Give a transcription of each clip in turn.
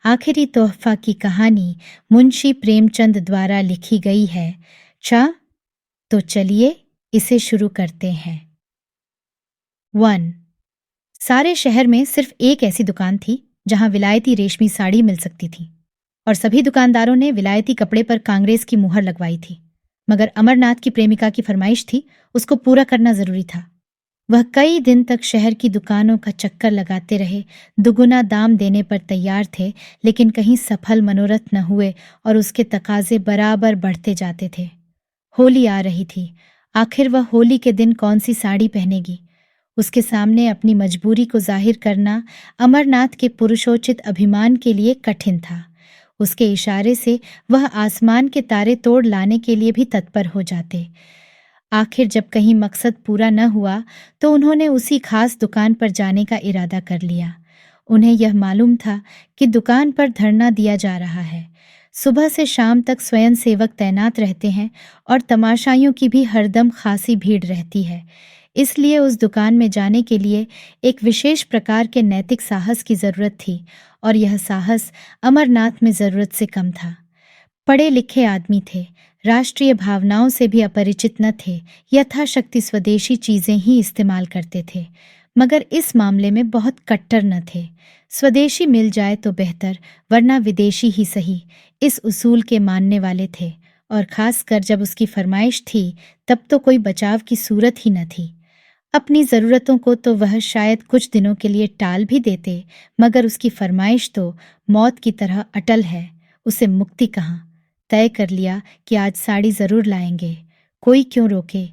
आखिरी तोहफा की कहानी मुंशी प्रेमचंद द्वारा लिखी गई है। तो चलिए इसे शुरू करते हैं। 1। सारे शहर में सिर्फ एक ऐसी दुकान थी जहां विलायती रेशमी साड़ी मिल सकती थी और सभी दुकानदारों ने विलायती कपड़े पर कांग्रेस की मुहर लगवाई थी। मगर अमरनाथ की प्रेमिका की फरमाइश थी, उसको पूरा करना जरूरी था। वह कई दिन तक शहर की दुकानों का चक्कर लगाते रहे, दुगुना दाम देने पर तैयार थे, लेकिन कहीं सफल मनोरथ न हुए और उसके तकाजे बराबर बढ़ते जाते थे। होली आ रही थी। आखिर वह होली के दिन कौन सी साड़ी पहनेगी? उसके सामने अपनी मजबूरी को जाहिर करना अमरनाथ के पुरुषोचित अभिमान के लिए कठिन था। उसके इशारे से वह आसमान के तारे तोड़ लाने के लिए भी तत्पर हो जाते। आखिर जब कहीं मकसद पूरा न हुआ तो उन्होंने उसी खास दुकान पर जाने का इरादा कर लिया। उन्हें यह मालूम था कि दुकान पर धरना दिया जा रहा है। सुबह से शाम तक स्वयं सेवक तैनात रहते हैं और तमाशाइयों की भी हरदम खासी भीड़ रहती है। इसलिए उस दुकान में जाने के लिए एक विशेष प्रकार के नैतिक साहस की जरूरत थी और यह साहस अमरनाथ में जरूरत से कम था। पढ़े लिखे आदमी थे, राष्ट्रीय भावनाओं से भी अपरिचित न थे, यथाशक्ति स्वदेशी चीजें ही इस्तेमाल करते थे, मगर इस मामले में बहुत कट्टर न थे। स्वदेशी मिल जाए तो बेहतर, वरना विदेशी ही सही, इस उसूल के मानने वाले थे। और खासकर जब उसकी फरमाइश थी तब तो कोई बचाव की सूरत ही न थी। अपनी ज़रूरतों को तो वह शायद कुछ दिनों के लिए टाल भी देते, मगर उसकी फरमाइश तो मौत की तरह अटल है। उसे मुक्ति कहाँ? तय कर लिया कि आज साड़ी जरूर लाएंगे। कोई क्यों रोके?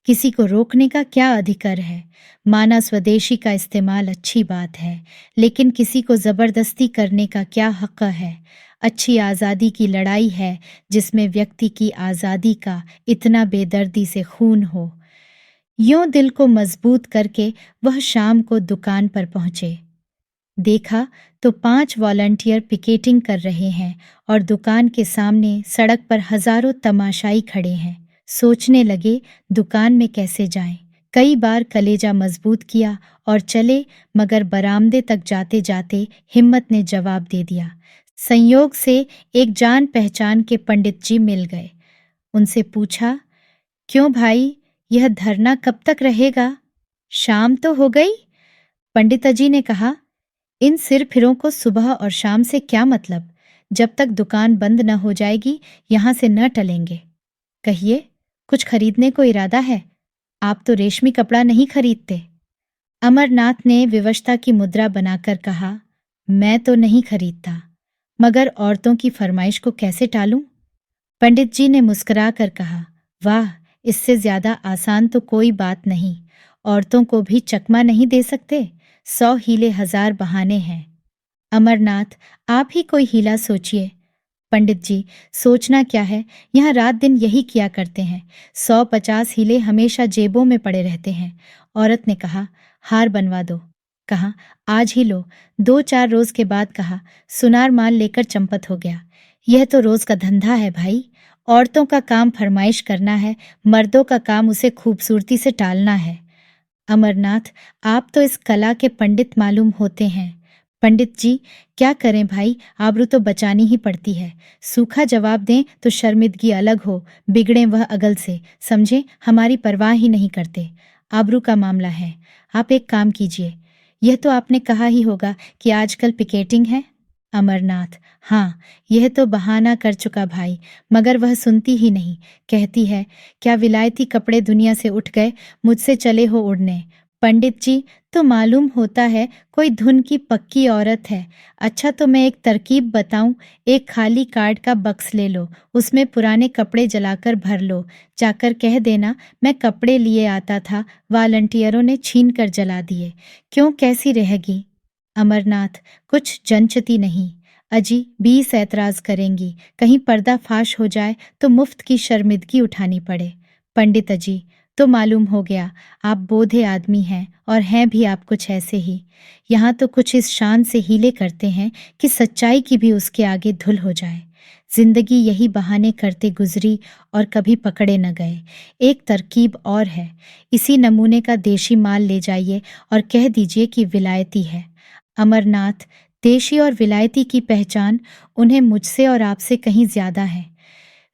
किसी को रोकने का क्या अधिकार है? माना स्वदेशी का इस्तेमाल अच्छी बात है, लेकिन किसी को जबरदस्ती करने का क्या हक है? अच्छी आज़ादी की लड़ाई है जिसमें व्यक्ति की आज़ादी का इतना बेदर्दी से खून हो। यूं दिल को मजबूत करके वह शाम को दुकान पर पहुंचे। देखा तो 5 वॉलंटियर पिकेटिंग कर रहे हैं और दुकान के सामने सड़क पर हजारों तमाशाई खड़े हैं। सोचने लगे दुकान में कैसे जाएं। कई बार कलेजा मजबूत किया और चले, मगर बरामदे तक जाते जाते हिम्मत ने जवाब दे दिया। संयोग से एक जान पहचान के पंडित जी मिल गए। उनसे पूछा, क्यों भाई, यह धरना कब तक रहेगा? शाम तो हो गई। पंडित जी ने कहा, इन सिर फिरों को सुबह और शाम से क्या मतलब? जब तक दुकान बंद न हो जाएगी यहां से न टलेंगे। कहिए, कुछ खरीदने को इरादा है? आप तो रेशमी कपड़ा नहीं खरीदते। अमरनाथ ने विवशता की मुद्रा बनाकर कहा, मैं तो नहीं खरीदता, मगर औरतों की फरमाइश को कैसे टालूं? पंडित जी ने मुस्कुरा कर कहा, वाह, इससे ज्यादा आसान तो कोई बात नहीं। औरतों को भी चकमा नहीं दे सकते? 100 हीले 1000 बहाने हैं। अमरनाथ, आप ही कोई हीला सोचिए। पंडित जी, सोचना क्या है, यहाँ रात दिन यही किया करते हैं। 150 हीले हमेशा जेबों में पड़े रहते हैं। औरत ने कहा, हार बनवा दो। कहा, आज ही लो। 2-4 रोज के बाद कहा, सुनार माल लेकर चंपत हो गया। यह तो रोज का धंधा है भाई। औरतों का काम फरमाइश करना है, मर्दों का काम उसे खूबसूरती से टालना है। अमरनाथ, आप तो इस कला के पंडित मालूम होते हैं। पंडित जी, क्या करें भाई, आबरू तो बचानी ही पड़ती है। सूखा जवाब दें तो शर्मिंदगी अलग हो, बिगड़े वह अगल से, समझे, हमारी परवाह ही नहीं करते। आबरू का मामला है। आप एक काम कीजिए। यह तो आपने कहा ही होगा कि आजकल पिकेटिंग है। अमरनाथ, हाँ, यह तो बहाना कर चुका भाई, मगर वह सुनती ही नहीं। कहती है, क्या विलायती कपड़े दुनिया से उठ गए, मुझसे चले हो उड़ने। पंडित जी, तो मालूम होता है कोई धुन की पक्की औरत है। अच्छा, तो मैं एक तरकीब बताऊं, एक खाली कार्ड का बक्स ले लो, उसमें पुराने कपड़े जलाकर भर लो। जाकर कह देना, मैं कपड़े लिए आता था, वॉलंटियरों ने छीन कर जला दिए। क्यों, कैसी रहेगी? अमरनाथ, कुछ जनचती नहीं। अजी 20 ऐतराज करेंगी, कहीं पर्दा फाश हो जाए तो मुफ्त की शर्मिंदगी उठानी पड़े। पंडित अजी, तो मालूम हो गया, आप बोधे आदमी हैं और हैं भी आप कुछ ऐसे ही। यहाँ तो कुछ इस शान से हीले करते हैं कि सच्चाई की भी उसके आगे धुल हो जाए। जिंदगी यही बहाने करते गुजरी और कभी पकड़े न गए। एक तरकीब और है, इसी नमूने का देशी माल ले जाइए और कह दीजिए कि विलायती है। अमरनाथ, देशी और विलायती की पहचान उन्हें मुझसे और आपसे कहीं ज्यादा है।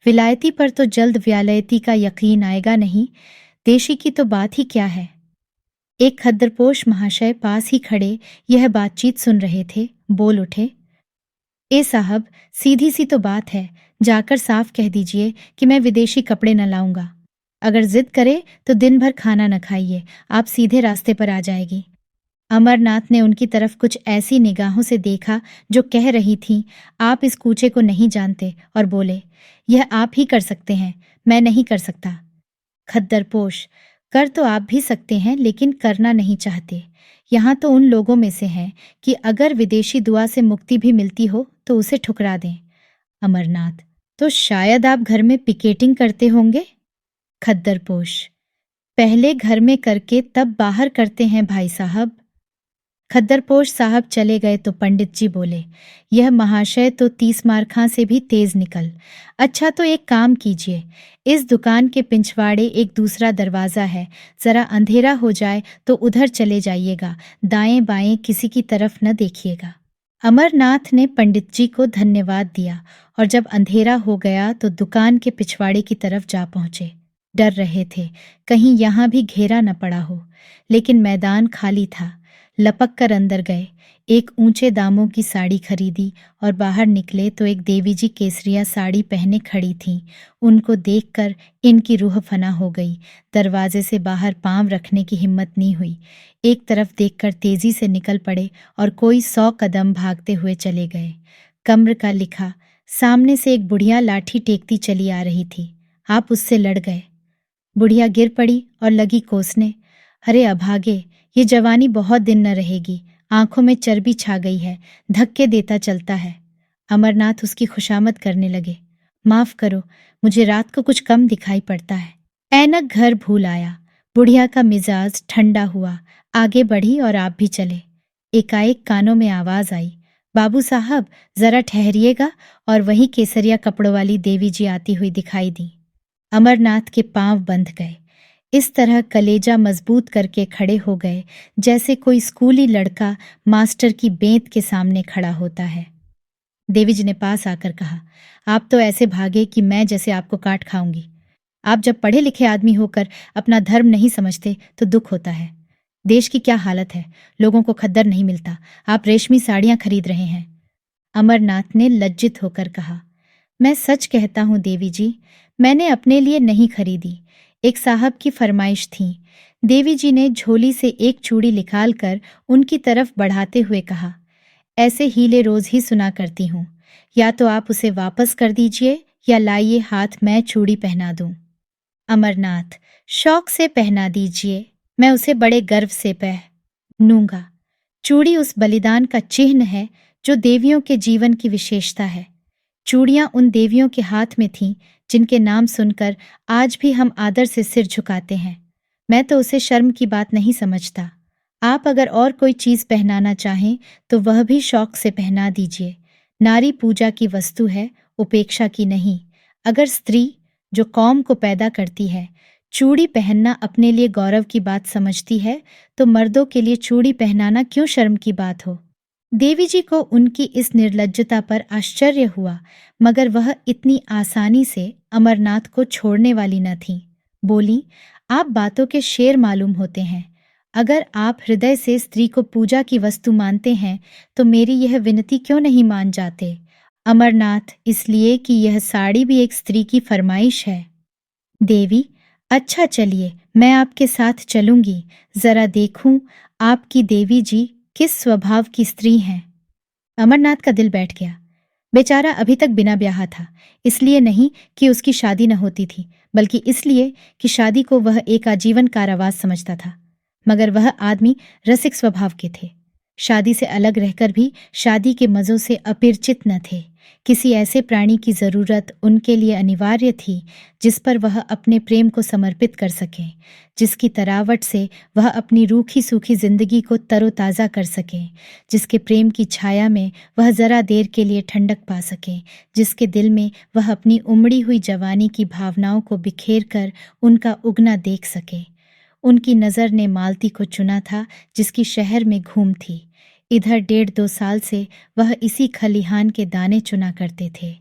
विलायती पर तो जल्द विलायती का यकीन आएगा नहीं, देशी की तो बात ही क्या है। एक खद्दरपोश महाशय पास ही खड़े यह बातचीत सुन रहे थे, बोल उठे, ए साहब, सीधी सी तो बात है, जाकर साफ कह दीजिए कि मैं विदेशी कपड़े न लाऊंगा। अगर जिद करे तो दिन भर खाना न खाइए, आप सीधे रास्ते पर आ जाएगी। अमरनाथ ने उनकी तरफ कुछ ऐसी निगाहों से देखा जो कह रही थीं, आप इस कूचे को नहीं जानते, और बोले, यह आप ही कर सकते हैं, मैं नहीं कर सकता। खद्दरपोश, कर तो आप भी सकते हैं लेकिन करना नहीं चाहते। यहाँ तो उन लोगों में से हैं कि अगर विदेशी दुआ से मुक्ति भी मिलती हो तो उसे ठुकरा दें। अमरनाथ, तो शायद आप घर में पिकेटिंग करते होंगे? खद्दरपोश, पहले घर में करके तब बाहर करते हैं भाई साहब। खद्दरपोश साहब चले गए तो पंडित जी बोले, यह महाशय तो 30 मारखां से भी तेज निकल। अच्छा तो एक काम कीजिए, इस दुकान के पिछवाड़े एक दूसरा दरवाज़ा है, ज़रा अंधेरा हो जाए तो उधर चले जाइएगा, दाएं बाएं किसी की तरफ न देखिएगा। अमरनाथ ने पंडित जी को धन्यवाद दिया और जब अंधेरा हो गया तो दुकान के पिछवाड़े की तरफ जा पहुंचे। डर रहे थे कहीं यहाँ भी घेरा न पड़ा हो, लेकिन मैदान खाली था। लपक कर अंदर गए, एक ऊंचे दामों की साड़ी खरीदी और बाहर निकले तो एक देवी जी केसरिया साड़ी पहने खड़ी थीं। उनको देखकर इनकी रूह फना हो गई। दरवाजे से बाहर पांव रखने की हिम्मत नहीं हुई। एक तरफ देखकर तेजी से निकल पड़े और कोई 100 कदम भागते हुए चले गए। कम्र का लिखा सामने से एक बुढ़िया लाठी टेकती चली आ रही थी। आप उससे लड़ गए। बुढ़िया गिर पड़ी और लगी कोसने, अरे अभागे, ये जवानी बहुत दिन न रहेगी, आंखों में चर्बी छा गई है, धक्के देता चलता है। अमरनाथ उसकी खुशामद करने लगे, माफ करो, मुझे रात को कुछ कम दिखाई पड़ता है। ऐनक घर भूल आया। बुढ़िया का मिजाज ठंडा हुआ, आगे बढ़ी और आप भी चले। एकाएक कानों में आवाज आई, बाबू साहब जरा ठहरिएगा, और वहीं केसरिया कपड़ों वाली देवी जी आती हुई दिखाई दी। अमरनाथ के पांव बंध गए। इस तरह कलेजा मजबूत करके खड़े हो गए जैसे कोई स्कूली लड़का मास्टर की बेंत के सामने खड़ा होता है। देवी जी ने पास आकर कहा, आप तो ऐसे भागे कि मैं जैसे आपको काट खाऊंगी। आप जब पढ़े लिखे आदमी होकर अपना धर्म नहीं समझते तो दुख होता है। देश की क्या हालत है, लोगों को खद्दर नहीं मिलता, आप रेशमी साड़ियां खरीद रहे हैं। अमरनाथ ने लज्जित होकर कहा, मैं सच कहता हूं देवी जी, मैंने अपने लिए नहीं खरीदी, एक साहब की फरमाइश थी। देवी जी ने झोली से एक चूड़ी निकाल कर उनकी तरफ बढ़ाते हुए कहा, ऐसे हीले रोज ही सुना करती हूँ, या तो आप उसे वापस कर दीजिए या लाइए हाथ मैं चूड़ी पहना दूं। अमरनाथ, शौक से पहना दीजिए, मैं उसे बड़े गर्व से पहनूंगा। चूड़ी उस बलिदान का चिन्ह है जो देवियों के जीवन की विशेषता है। चूड़ियां उन देवियों के हाथ में थीं जिनके नाम सुनकर आज भी हम आदर से सिर झुकाते हैं। मैं तो उसे शर्म की बात नहीं समझता। आप अगर और कोई चीज पहनाना चाहें तो वह भी शौक से पहना दीजिए। नारी पूजा की वस्तु है, उपेक्षा की नहीं। अगर स्त्री जो कौम को पैदा करती है चूड़ी पहनना अपने लिए गौरव की बात समझती है तो मर्दों के लिए चूड़ी पहनाना क्यों शर्म की बात हो। देवी जी को उनकी इस निर्लज्जता पर आश्चर्य हुआ, मगर वह इतनी आसानी से अमरनाथ को छोड़ने वाली न थी। बोली, आप बातों के शेर मालूम होते हैं। अगर आप हृदय से स्त्री को पूजा की वस्तु मानते हैं तो मेरी यह विनती क्यों नहीं मान जाते। अमरनाथ, इसलिए कि यह साड़ी भी एक स्त्री की फरमाइश है। देवी, अच्छा चलिए, मैं आपके साथ चलूंगी, जरा देखूं आपकी देवी जी किस स्वभाव की स्त्री हैं। अमरनाथ का दिल बैठ गया। बेचारा अभी तक बिना ब्याहा था, इसलिए नहीं कि उसकी शादी न होती थी, बल्कि इसलिए कि शादी को वह एक आजीवन कारावास समझता था। मगर वह आदमी रसिक स्वभाव के थे। शादी से अलग रहकर भी शादी के मज़ों से अपरिचित न थे। किसी ऐसे प्राणी की ज़रूरत उनके लिए अनिवार्य थी जिस पर वह अपने प्रेम को समर्पित कर सकें, जिसकी तरावट से वह अपनी रूखी सूखी जिंदगी को तरोताज़ा कर सकें, जिसके प्रेम की छाया में वह ज़रा देर के लिए ठंडक पा सकें, जिसके दिल में वह अपनी उमड़ी हुई जवानी की भावनाओं को बिखेर कर उनका उगना देख सके। उनकी नज़र ने मालती को चुना था जिसकी शहर में घूम थी। इधर 1.5-2 साल से वह इसी खलिहान के दाने चुना करते थे।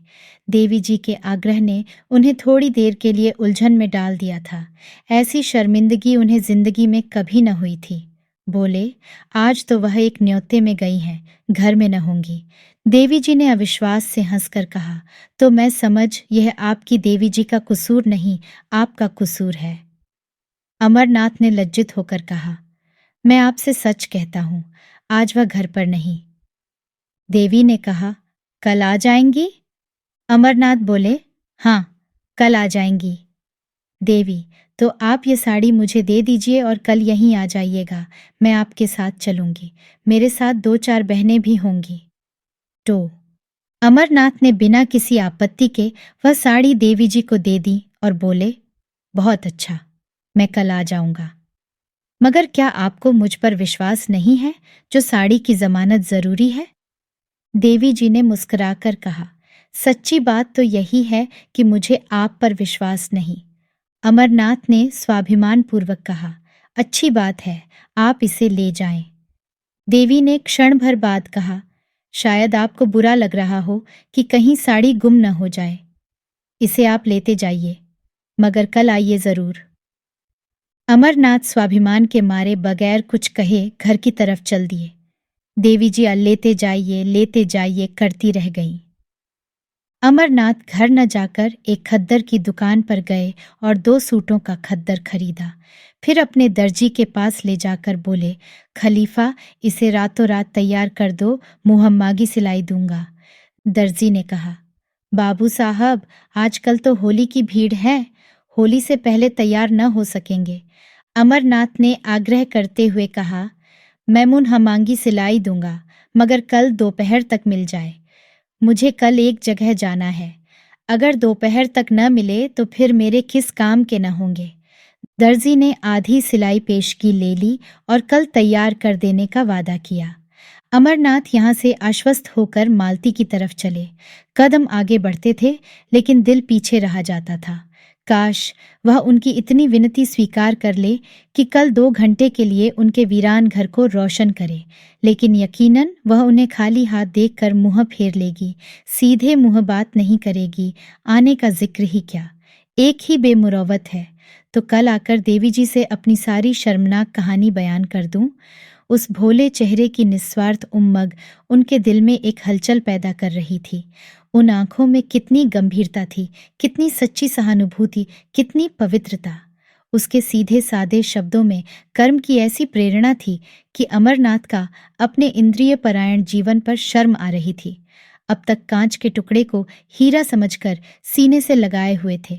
देवी जी के आग्रह ने उन्हें थोड़ी देर के लिए उलझन में डाल दिया था। ऐसी शर्मिंदगी उन्हें जिंदगी में कभी न हुई थी। बोले, आज तो वह एक न्योते में गई हैं, घर में न होंगी। देवी जी ने अविश्वास से हंसकर कहा, तो मैं समझ यह आपकी देवी जी का कसूर नहीं, आपका कसूर है। अमरनाथ ने लज्जित होकर कहा, मैं आपसे सच कहता हूं, आज वह घर पर नहीं। देवी ने कहा, कल आ जाएंगी? अमरनाथ बोले, हाँ, कल आ जाएंगी। देवी, तो आप ये साड़ी मुझे दे दीजिए और कल यहीं आ जाइएगा, मैं आपके साथ चलूंगी। मेरे साथ 2-4 बहनें भी होंगी। तो अमरनाथ ने बिना किसी आपत्ति के वह साड़ी देवी जी को दे दी और बोले, बहुत अच्छा, मैं कल आ जाऊंगा। मगर क्या आपको मुझ पर विश्वास नहीं है, जो साड़ी की जमानत जरूरी है? देवी जी ने मुस्कुराकर कहा, सच्ची बात तो यही है कि मुझे आप पर विश्वास नहीं। अमरनाथ ने स्वाभिमान पूर्वक कहा, अच्छी बात है, आप इसे ले जाएं। देवी ने क्षण भर बाद कहा, शायद आपको बुरा लग रहा हो कि कहीं साड़ी गुम न हो जाए। इसे आप लेते जाइए, मगर कल आइए जरूर। अमरनाथ स्वाभिमान के मारे बगैर कुछ कहे घर की तरफ चल दिए। देवी जी लेते जाइए करती रह गईं। अमरनाथ घर न जाकर एक खद्दर की दुकान पर गए और 2 सूटों का खद्दर खरीदा। फिर अपने दर्जी के पास ले जाकर बोले, खलीफा, इसे रातों रात तैयार कर दो, मुहम्मागी सिलाई दूंगा। दर्जी ने कहा, बाबू साहब, आजकल तो होली की भीड़ है, होली से पहले तैयार न हो सकेंगे। अमरनाथ ने आग्रह करते हुए कहा, मैं मुनहमांगी सिलाई दूंगा, मगर कल दोपहर तक मिल जाए। मुझे कल एक जगह जाना है, अगर दोपहर तक न मिले तो फिर मेरे किस काम के न होंगे। दर्जी ने आधी सिलाई पेशगी ले ली और कल तैयार कर देने का वादा किया। अमरनाथ यहाँ से आश्वस्त होकर मालती की तरफ चले। कदम आगे बढ़ते थे, लेकिन दिल पीछे रहा जाता था। काश वह उनकी इतनी विनती स्वीकार कर ले कि कल 2 घंटे के लिए उनके वीरान घर को रोशन करे, लेकिन यकीनन वह उन्हें खाली हाथ देखकर मुंह फेर लेगी, सीधे मुंह बात नहीं करेगी, आने का जिक्र ही क्या। एक ही बेमुरौवत है, तो कल आकर देवी जी से अपनी सारी शर्मनाक कहानी बयान कर दूं। उस भोले चेहरे की निस्वार्थ उम्मग उनके दिल में एक हलचल पैदा कर रही थी। उन आंखों में कितनी गंभीरता थी, कितनी सच्ची सहानुभूति, कितनी पवित्रता। उसके सीधे सादे शब्दों में कर्म की ऐसी प्रेरणा थी कि अमरनाथ का अपने इंद्रिय परायण जीवन पर शर्म आ रही थी। अब तक कांच के टुकड़े को हीरा समझकर सीने से लगाए हुए थे।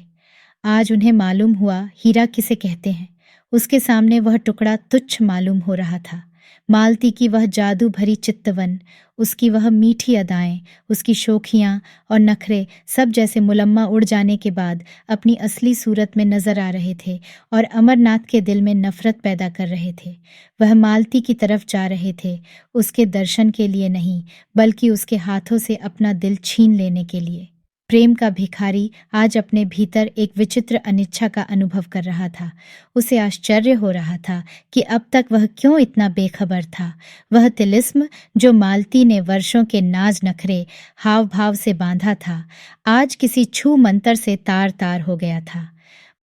आज उन्हें मालूम हुआ हीरा किसे कहते हैं। उसके सामने वह टुकड़ा तुच्छ मालूम हो रहा था। मालती की वह जादू भरी चित्तवन, उसकी वह मीठी अदाएं, उसकी शोखियां और नखरे सब जैसे मुलम्मा उड़ जाने के बाद अपनी असली सूरत में नजर आ रहे थे और अमरनाथ के दिल में नफरत पैदा कर रहे थे। वह मालती की तरफ जा रहे थे, उसके दर्शन के लिए नहीं, बल्कि उसके हाथों से अपना दिल छीन लेने के लिए। प्रेम का भिखारी आज अपने भीतर एक विचित्र अनिच्छा का अनुभव कर रहा था। उसे आश्चर्य हो रहा था कि अब तक वह क्यों इतना बेखबर था। वह तिलिस्म जो मालती ने वर्षों के नाज नखरे हाव भाव से बांधा था, आज किसी छू मंतर से तार तार हो गया था।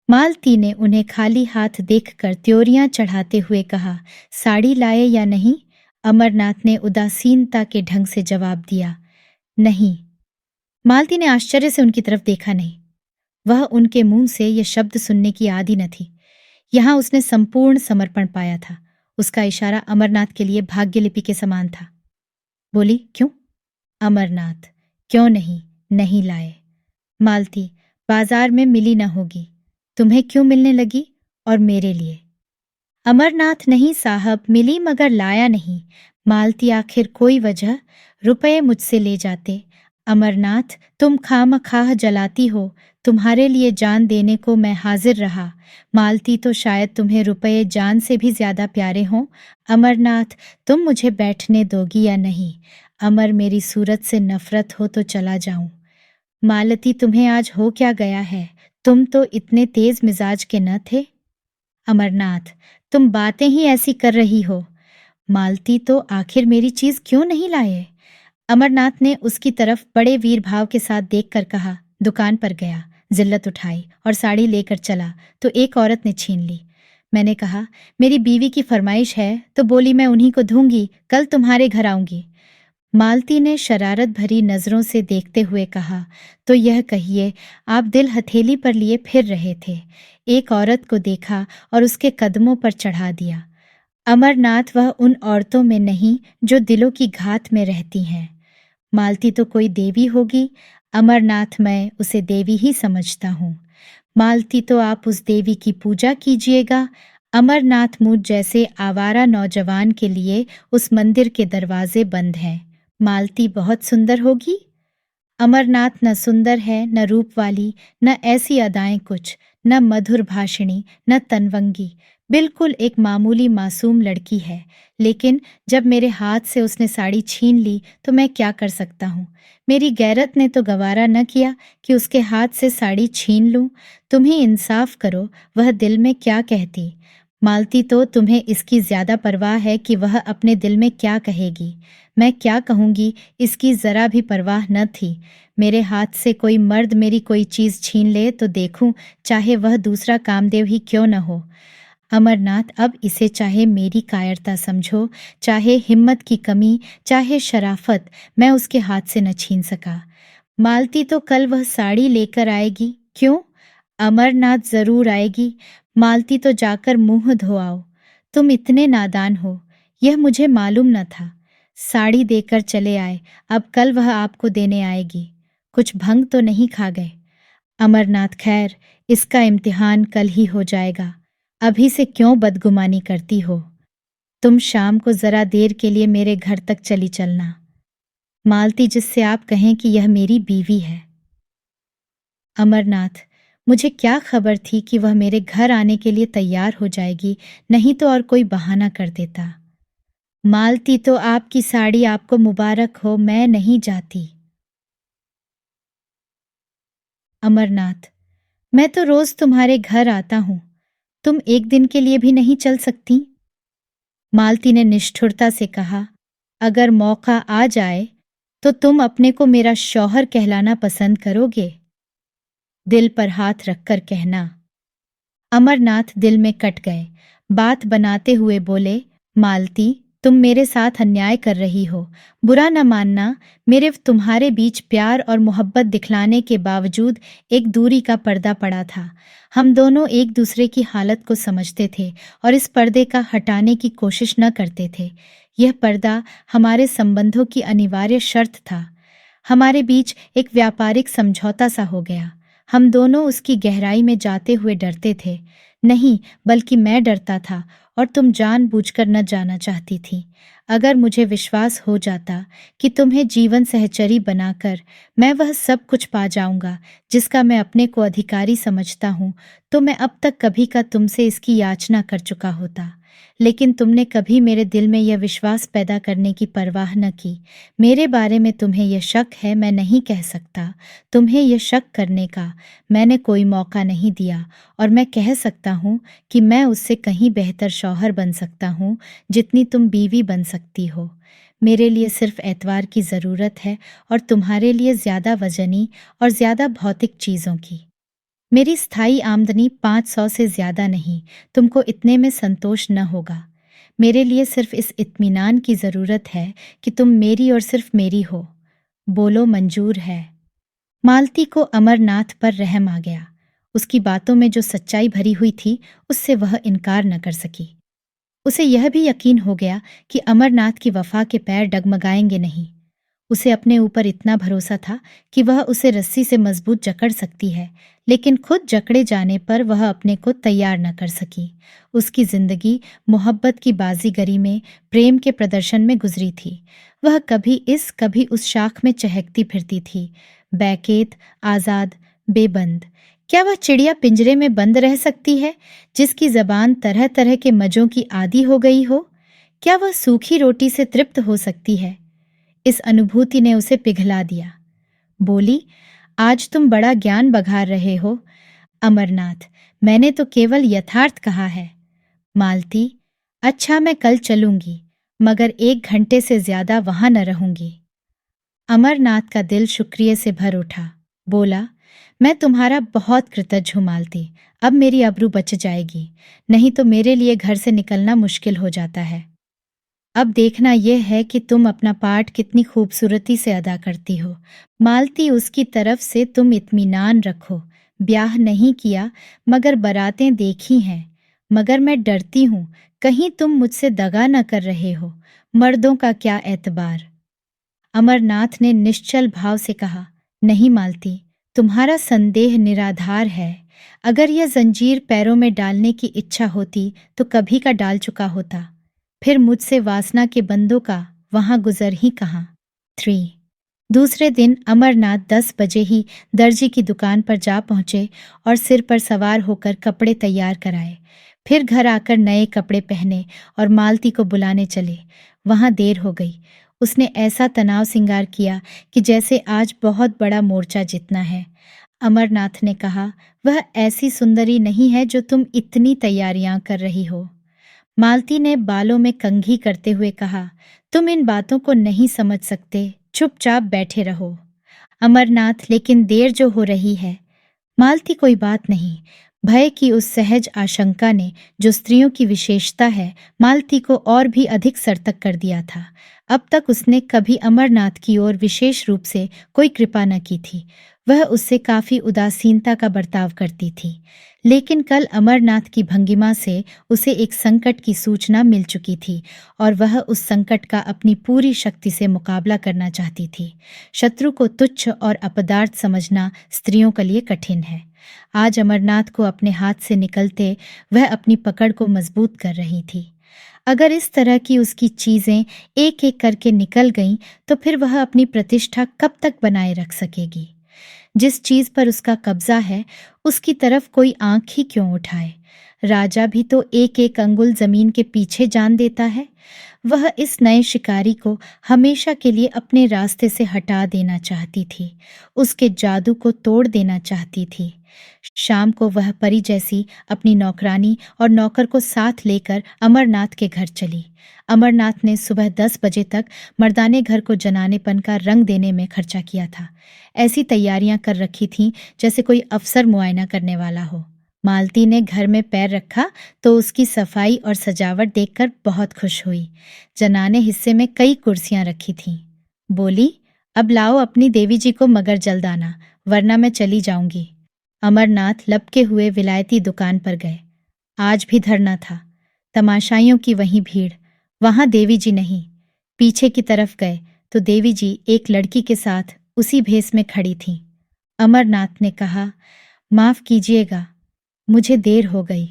मालती ने उन्हें खाली हाथ देखकर त्योरियां चढ़ाते हुए कहा, साड़ी लाए या नहीं? अमरनाथ ने उदासीनता के ढंग से जवाब दिया, नहीं। मालती ने आश्चर्य से उनकी तरफ देखा नहीं। वह उनके मुंह से यह शब्द सुनने की आदी न थी। यहां उसने संपूर्ण समर्पण पाया था। उसका इशारा अमरनाथ के लिए भाग्यलिपि के समान था। बोली, क्यों? अमरनाथ, क्यों नहीं? नहीं लाए। मालती, बाजार में मिली न होगी, तुम्हें क्यों मिलने लगी? और मेरे लिए? अमरनाथ, नहीं साहब, मिली मगर लाया नहीं। मालती, आखिर कोई वजह? रुपए मुझसे ले जाते। अमरनाथ, तुम खामखाह जलाती हो, तुम्हारे लिए जान देने को मैं हाजिर रहा। मालती, तो शायद तुम्हें रुपये जान से भी ज्यादा प्यारे हों। अमरनाथ, तुम मुझे बैठने दोगी या नहीं? अमर, मेरी सूरत से नफरत हो तो चला जाऊं। मालती, तुम्हें आज हो क्या गया है? तुम तो इतने तेज मिजाज के न थे। अमरनाथ, तुम बातें ही ऐसी कर रही हो। मालती तो आखिर मेरी चीज क्यों नहीं लाए? अमरनाथ ने उसकी तरफ बड़े वीर भाव के साथ देखकर कहा। दुकान पर गया, जिल्लत उठाई और साड़ी लेकर चला तो एक औरत ने छीन ली। मैंने कहा, मेरी बीवी की फरमाइश है, तो बोली मैं उन्हीं को दूंगी, कल तुम्हारे घर आऊंगी। मालती ने शरारत भरी नजरों से देखते हुए कहा, तो यह कहिए, आप दिल हथेली पर लिए फिर रहे थे, एक औरत को देखा और उसके कदमों पर चढ़ा दिया। अमरनाथ वह उन औरतों में नहीं जो दिलों की घात में रहती हैं। मालती तो कोई देवी होगी, अमरनाथ मैं उसे देवी ही समझता हूँ। मालती तो आप उस देवी की पूजा कीजिएगा। अमरनाथ मुझ जैसे आवारा नौजवान के लिए उस मंदिर के दरवाजे बंद हैं। मालती बहुत सुंदर होगी। अमरनाथ न सुंदर है, न रूप वाली, न ऐसी अदाएं कुछ, न मधुर भाषिणी, न तनवंगी, बिल्कुल एक मामूली मासूम लड़की है। लेकिन जब मेरे हाथ से उसने साड़ी छीन ली तो मैं क्या कर सकता हूँ? मेरी गैरत ने तो गवारा न किया कि उसके हाथ से साड़ी छीन लूं। तुम ही इंसाफ करो, वह दिल में क्या कहती? मालती तो तुम्हें इसकी ज्यादा परवाह है कि वह अपने दिल में क्या कहेगी। मैं क्या कहूंगी इसकी जरा भी परवाह न थी। मेरे हाथ से कोई मर्द मेरी कोई चीज छीन ले तो देखूं, चाहे वह दूसरा कामदेव ही क्यों न हो। अमरनाथ, अब इसे चाहे मेरी कायरता समझो, चाहे हिम्मत की कमी, चाहे शराफत, मैं उसके हाथ से न छीन सका। मालती तो कल वह साड़ी लेकर आएगी। क्यों? अमरनाथ जरूर आएगी। मालती तो जाकर मुंह धो आओ। तुम इतने नादान हो, यह मुझे मालूम न था। साड़ी देकर चले आए, अब कल वह आपको देने आएगी। कुछ भंग तो नहीं खा गए? अमरनाथ, खैर, इसका इम्तिहान कल ही हो जाएगा। अभी से क्यों बदगुमानी करती हो? तुम शाम को जरा देर के लिए मेरे घर तक चली चलना। मालती, जिससे आप कहें कि यह मेरी बीवी है। अमरनाथ, मुझे क्या खबर थी कि वह मेरे घर आने के लिए तैयार हो जाएगी, नहीं तो और कोई बहाना कर देता। मालती, तो आपकी साड़ी आपको मुबारक हो, मैं नहीं जाती। अमरनाथ, मैं तो रोज तुम्हारे घर आता हूं, तुम एक दिन के लिए भी नहीं चल सकती? मालती ने निष्ठुरता से कहा, अगर मौका आ जाए तो तुम अपने को मेरा शौहर कहलाना पसंद करोगे? दिल पर हाथ रखकर कहना। अमरनाथ दिल में कट गए। बात बनाते हुए बोले, मालती, तुम मेरे साथ अन्याय कर रही हो। बुरा न मानना, मेरे तुम्हारे बीच प्यार और मोहब्बत दिखलाने के बावजूद एक दूरी का पर्दा पड़ा था। हम दोनों एक दूसरे की हालत को समझते थे और इस पर्दे का हटाने की कोशिश न करते थे। यह पर्दा हमारे संबंधों की अनिवार्य शर्त था। हमारे बीच एक व्यापारिक समझौता सा हो गया। हम दोनों उसकी गहराई में जाते हुए डरते थे। नहीं, बल्कि मैं डरता था और तुम जानबूझकर न जाना चाहती थी। अगर मुझे विश्वास हो जाता कि तुम्हें जीवन सहचरी बनाकर मैं वह सब कुछ पा जाऊंगा जिसका मैं अपने को अधिकारी समझता हूँ, तो मैं अब तक कभी का तुमसे इसकी याचना कर चुका होता। लेकिन तुमने कभी मेरे दिल में यह विश्वास पैदा करने की परवाह न की। मेरे बारे में तुम्हें यह शक है, मैं नहीं कह सकता। तुम्हें यह शक करने का मैंने कोई मौका नहीं दिया और मैं कह सकता हूँ कि मैं उससे कहीं बेहतर शौहर बन सकता हूँ जितनी तुम बीवी बन सकती हो। मेरे लिए सिर्फ एतवार की ज़रूरत है और तुम्हारे लिए ज़्यादा वजनी और ज़्यादा भौतिक चीज़ों की। मेरी स्थायी आमदनी 500 से ज्यादा नहीं, तुमको इतने में संतोष न होगा। मेरे लिए सिर्फ इस इत्मीनान की जरूरत है कि तुम मेरी और सिर्फ मेरी हो। बोलो, मंजूर है? मालती को अमरनाथ पर रहम आ गया। उसकी बातों में जो सच्चाई भरी हुई थी उससे वह इनकार न कर सकी। उसे यह भी यकीन हो गया कि अमरनाथ की वफा के पैर डगमगाएंगे नहीं। उसे अपने ऊपर इतना भरोसा था कि वह उसे रस्सी से मजबूत जकड़ सकती है, लेकिन खुद जकड़े जाने पर वह अपने को तैयार न कर सकी। उसकी जिंदगी मोहब्बत की बाजीगरी में, प्रेम के प्रदर्शन में गुजरी थी। वह कभी इस कभी उस शाख में चहकती फिरती थी, बैकेत, आजाद, बेबंद। क्या वह चिड़िया पिंजरे में बंद रह सकती है जिसकी जबान तरह तरह के मजों की आदी हो गई हो? क्या वह सूखी रोटी से तृप्त हो सकती है? इस अनुभूति ने उसे पिघला दिया। बोली, आज तुम बड़ा ज्ञान बघार रहे हो। अमरनाथ, मैंने तो केवल यथार्थ कहा है। मालती, अच्छा, मैं कल चलूंगी। मगर 1 घंटे से ज्यादा वहां न रहूंगी। अमरनाथ का दिल शुक्रिया से भर उठा। बोला, मैं तुम्हारा बहुत कृतज्ञ हूँ मालती। अब मेरी आबरू बच जाएगी, नहीं तो मेरे लिए घर से निकलना मुश्किल हो जाता है। अब देखना यह है कि तुम अपना पाठ कितनी खूबसूरती से अदा करती हो। मालती, उसकी तरफ से तुम इत्मीनान रखो। ब्याह नहीं किया मगर बारातें देखी हैं। मगर मैं डरती हूँ कहीं तुम मुझसे दगा न कर रहे हो। मर्दों का क्या एतबार। अमरनाथ ने निश्चल भाव से कहा, नहीं मालती, तुम्हारा संदेह निराधार है। अगर यह जंजीर पैरों में डालने की इच्छा होती तो कभी का डाल चुका होता। फिर मुझसे वासना के बंदों का वहां गुजर ही कहाँ। 3 दूसरे दिन अमरनाथ 10 बजे ही दर्जी की दुकान पर जा पहुंचे और सिर पर सवार होकर कपड़े तैयार कराए। फिर घर आकर नए कपड़े पहने और मालती को बुलाने चले। वहां देर हो गई। उसने ऐसा तनाव सिंगार किया कि जैसे आज बहुत बड़ा मोर्चा जीतना है। अमरनाथ ने कहा, वह ऐसी सुंदरी नहीं है जो तुम इतनी तैयारियां कर रही हो। मालती ने बालों में कंघी करते हुए कहा, तुम इन बातों को नहीं समझ सकते, चुपचाप बैठे रहो। अमरनाथ, लेकिन देर जो हो रही है। मालती, कोई बात नहीं। भय की उस सहज आशंका ने, जो स्त्रियों की विशेषता है, मालती को और भी अधिक सरतक कर दिया था। अब तक उसने कभी अमरनाथ की ओर विशेष रूप से कोई कृपा न की थी। वह उससे काफी उदासीनता का बर्ताव करती थी। लेकिन कल अमरनाथ की भंगिमा से उसे एक संकट की सूचना मिल चुकी थी और वह उस संकट का अपनी पूरी शक्ति से मुकाबला करना चाहती थी। शत्रु को तुच्छ और अपदार्थ समझना स्त्रियों के लिए कठिन है। आज अमरनाथ को अपने हाथ से निकलते वह अपनी पकड़ को मजबूत कर रही थी। अगर इस तरह की उसकी चीजें एक एक करके निकल गईं तो फिर वह अपनी प्रतिष्ठा कब तक बनाए रख सकेगी। जिस चीज पर उसका कब्जा है उसकी तरफ कोई आंख ही क्यों उठाए। राजा भी तो एक एक अंगुल जमीन के पीछे जान देता है। वह इस नए शिकारी को हमेशा के लिए अपने रास्ते से हटा देना चाहती थी, उसके जादू को तोड़ देना चाहती थी। शाम को वह परी जैसी अपनी नौकरानी और नौकर को साथ लेकर अमरनाथ के घर चली। अमरनाथ ने सुबह 10 बजे तक मर्दाने घर को जनानेपन का रंग देने में खर्चा किया था। ऐसी तैयारियां कर रखी थीं जैसे कोई अफसर मुआयना करने वाला हो। मालती ने घर में पैर रखा तो उसकी सफाई और सजावट देखकर बहुत खुश हुई। जनाने हिस्से में कई कुर्सियां रखी थीं। बोली, अब लाओ अपनी देवी जी को मगर जल्द आना, वरना मैं चली जाऊंगी। अमरनाथ लपके हुए विलायती दुकान पर गए। आज भी धरना था। तमाशाइयों की वहीं भीड़। वहां देवी जी नहीं। पीछे की तरफ गए तो देवी जी एक लड़की के साथ उसी भेस में खड़ी थीं। अमरनाथ ने कहा, माफ कीजिएगा, मुझे देर हो गई।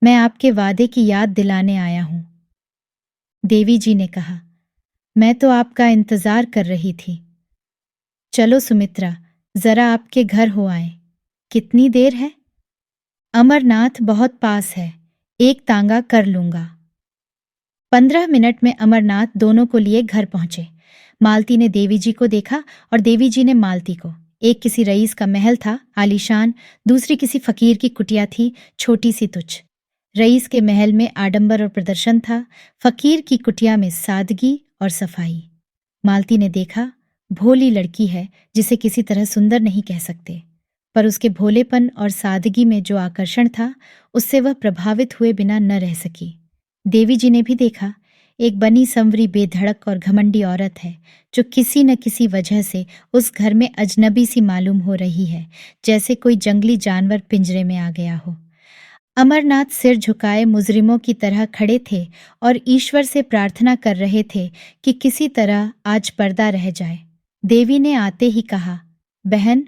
मैं आपके वादे की याद दिलाने आया हूं। देवी जी ने कहा, मैं तो आपका इंतजार कर रही थी। चलो सुमित्रा, जरा आपके घर हो आए। कितनी देर है? अमरनाथ, बहुत पास है, एक तांगा कर लूंगा। 15 मिनट में अमरनाथ दोनों को लिए घर पहुंचे। मालती ने देवी जी को देखा और देवी जी ने मालती को। एक किसी रईस का महल था, आलीशान। दूसरी किसी फकीर की कुटिया थी, छोटी सी तुच्छ। रईस के महल में आडंबर और प्रदर्शन था, फकीर की कुटिया में सादगी और सफाई। मालती ने देखा, भोली लड़की है जिसे किसी तरह सुंदर नहीं कह सकते, पर उसके भोलेपन और सादगी में जो आकर्षण था उससे वह प्रभावित हुए बिना न रह सकी। देवी जी ने भी देखा, एक बनी संवरी बेधड़क और घमंडी औरत है जो किसी न किसी वजह से उस घर में अजनबी सी मालूम हो रही है, जैसे कोई जंगली जानवर पिंजरे में आ गया हो। अमरनाथ सिर झुकाए मुजरिमों की तरह खड़े थे और ईश्वर से प्रार्थना कर रहे थे कि किसी तरह आज पर्दा रह जाए। देवी ने आते ही कहा, बहन,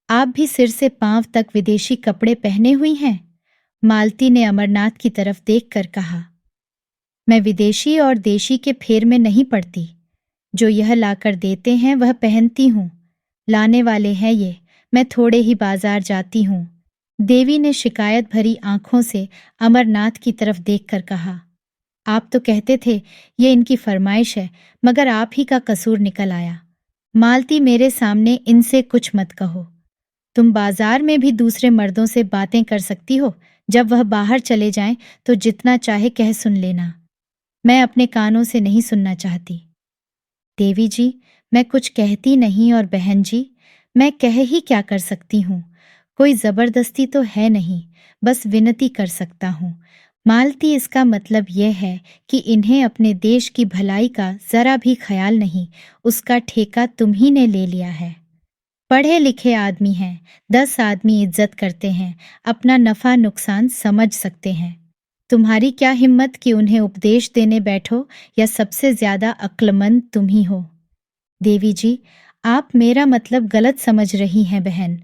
आप भी सिर से पांव तक विदेशी कपड़े पहने हुई हैं। मालती ने अमरनाथ की तरफ देखकर कहा, मैं विदेशी और देशी के फेर में नहीं पड़ती। जो यह लाकर देते हैं वह पहनती हूँ। लाने वाले हैं ये, मैं थोड़े ही बाजार जाती हूँ। देवी ने शिकायत भरी आंखों से अमरनाथ की तरफ देखकर कहा, आप तो कहते थे ये इनकी फरमाइश है, मगर आप ही का कसूर निकल आया। मालती, मेरे सामने इनसे कुछ मत कहो। तुम बाजार में भी दूसरे मर्दों से बातें कर सकती हो, जब वह बाहर चले जाएं तो जितना चाहे कह सुन लेना। मैं अपने कानों से नहीं सुनना चाहती। देवी जी, मैं कुछ कहती नहीं और बहन जी, मैं कह ही क्या कर सकती हूँ। कोई जबरदस्ती तो है नहीं, बस विनती कर सकता हूँ। मालती, इसका मतलब यह है कि इन्हें अपने देश की भलाई का जरा भी ख्याल नहीं, उसका ठेका तुम ही ने ले लिया है। पढ़े लिखे आदमी हैं, 10 आदमी इज्जत करते हैं, अपना नफा नुकसान समझ सकते हैं। तुम्हारी क्या हिम्मत कि उन्हें उपदेश देने बैठो, या सबसे ज्यादा अक्लमंद तुम ही हो। देवी जी, आप मेरा मतलब गलत समझ रही हैं बहन।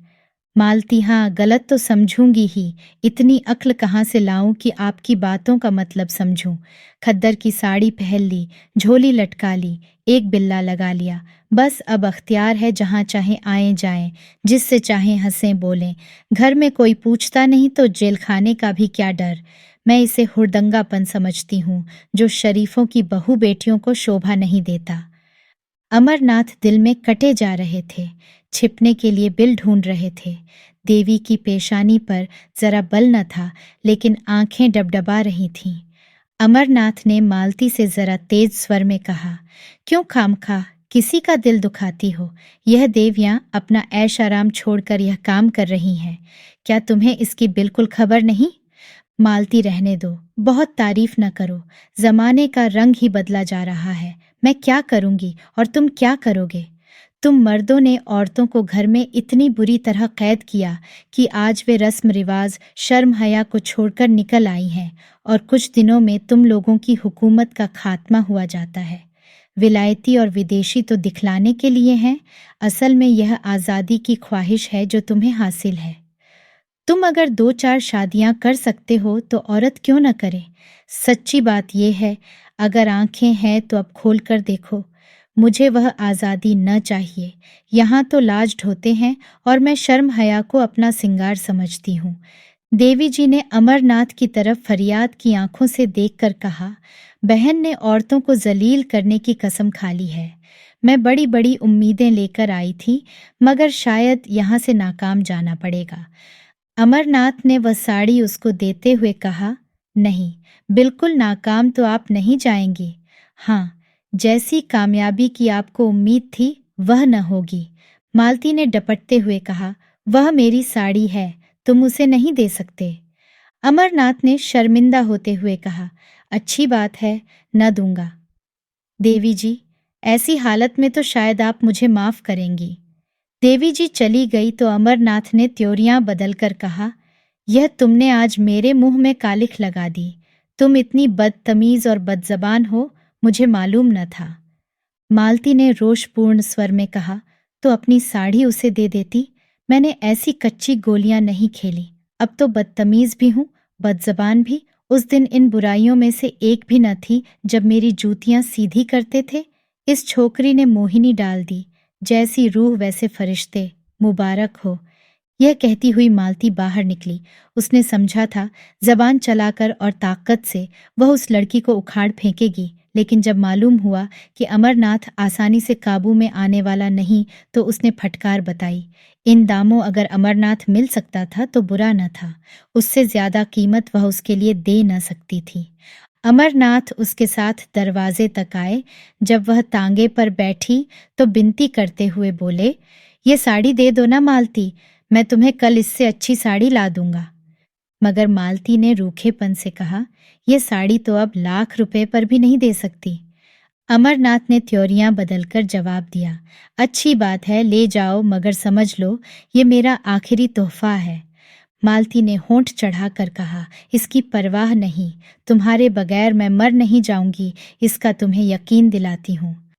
मालती, हाँ, गलत तो समझूंगी ही, इतनी अक्ल कहाँ से लाऊं कि आपकी बातों का मतलब समझूं। खद्दर की साड़ी पहन ली, झोली लटका ली, एक बिल्ला लगा लिया, बस अब अख्तियार है, जहाँ चाहे आए जाएं, जिससे चाहे हंसें बोलें। घर में कोई पूछता नहीं तो जेल खाने का भी क्या डर। मैं इसे हुड़दंगापन समझती हूँ, जो शरीफों की बहू बेटियों को शोभा नहीं देता। अमरनाथ दिल में कटे जा रहे थे, छिपने के लिए बिल ढूंढ रहे थे। देवी की पेशानी पर जरा बल न था, लेकिन आंखें डबडबा रही थीं। अमरनाथ ने मालती से जरा तेज स्वर में कहा, क्यों खामखा किसी का दिल दुखाती हो। यह देवियां अपना ऐश आराम छोड़कर यह काम कर रही हैं। क्या तुम्हें इसकी बिल्कुल खबर नहीं? मालती, रहने दो, बहुत तारीफ न करो। जमाने का रंग ही बदला जा रहा है। मैं क्या करूंगी और तुम क्या करोगे? तुम मर्दों ने औरतों को घर में इतनी बुरी तरह कैद किया कि आज वे रस्म रिवाज शर्म हया को छोड़कर निकल आई हैं, और कुछ दिनों में तुम लोगों की हुकूमत का खात्मा हुआ जाता है। विलायती और विदेशी तो दिखलाने के लिए हैं, असल में यह आज़ादी की ख्वाहिश है जो तुम्हें हासिल है। तुम अगर 2-4 शादियां कर सकते हो तो औरत क्यों न करे। सच्ची बात यह है, अगर आंखें हैं तो अब खोल कर देखो। मुझे वह आज़ादी न चाहिए। यहाँ तो लाज ढोते हैं और मैं शर्म हया को अपना सिंगार समझती हूँ। देवी जी ने अमरनाथ की तरफ फरियाद की आंखों से देखकर कहा, बहन ने औरतों को जलील करने की कसम खा ली है। मैं बड़ी बड़ी उम्मीदें लेकर आई थी, मगर शायद यहाँ से नाकाम जाना पड़ेगा। अमरनाथ ने वह साड़ी उसको देते हुए कहा, नहीं, बिल्कुल नाकाम तो आप नहीं जाएंगी। हाँ, जैसी कामयाबी की आपको उम्मीद थी वह न होगी। मालती ने डपटते हुए कहा, वह मेरी साड़ी है, तुम उसे नहीं दे सकते। अमरनाथ ने शर्मिंदा होते हुए कहा, अच्छी बात है, न दूंगा। देवी जी, ऐसी हालत में तो शायद आप मुझे माफ करेंगी। देवी जी चली गई तो अमरनाथ ने त्योरियां बदलकर कहा, यह तुमने आज मेरे मुंह में कालिख लगा दी। तुम इतनी बदतमीज और बदजबान हो, मुझे मालूम न था। मालती ने रोषपूर्ण स्वर में कहा, तो अपनी साड़ी उसे दे देती। मैंने ऐसी कच्ची गोलियां नहीं खेली। अब तो बदतमीज भी हूँ, बदजबान भी। उस दिन इन बुराइयों में से एक भी न थी जब मेरी जूतियां सीधी करते थे। इस छोकरी ने मोहिनी डाल दी, जैसी रूह वैसे फरिश्ते, मुबारक हो। यह कहती हुई मालती बाहर निकली। उसने समझा था जबान चलाकर और ताकत से वह उस लड़की को उखाड़ फेंकेगी, लेकिन जब मालूम हुआ कि अमरनाथ आसानी से काबू में आने वाला नहीं तो उसने फटकार बताई। इन दामों अगर अमरनाथ मिल सकता था तो बुरा न था, उससे ज्यादा कीमत वह उसके लिए दे न सकती थी। अमरनाथ उसके साथ दरवाजे तक आए। जब वह तांगे पर बैठी तो बिनती करते हुए बोले, ये साड़ी दे दो ना मालती, मैं तुम्हें कल इससे अच्छी साड़ी ला दूंगा। मगर मालती ने रूखेपन से कहा, ये साड़ी तो अब लाख रुपए पर भी नहीं दे सकती। अमरनाथ ने त्योरियां बदलकर जवाब दिया, अच्छी बात है, ले जाओ, मगर समझ लो ये मेरा आखिरी तोहफा है। मालती ने होंठ चढ़ाकर कहा, इसकी परवाह नहीं, तुम्हारे बगैर मैं मर नहीं जाऊंगी, इसका तुम्हें यकीन दिलाती हूँ।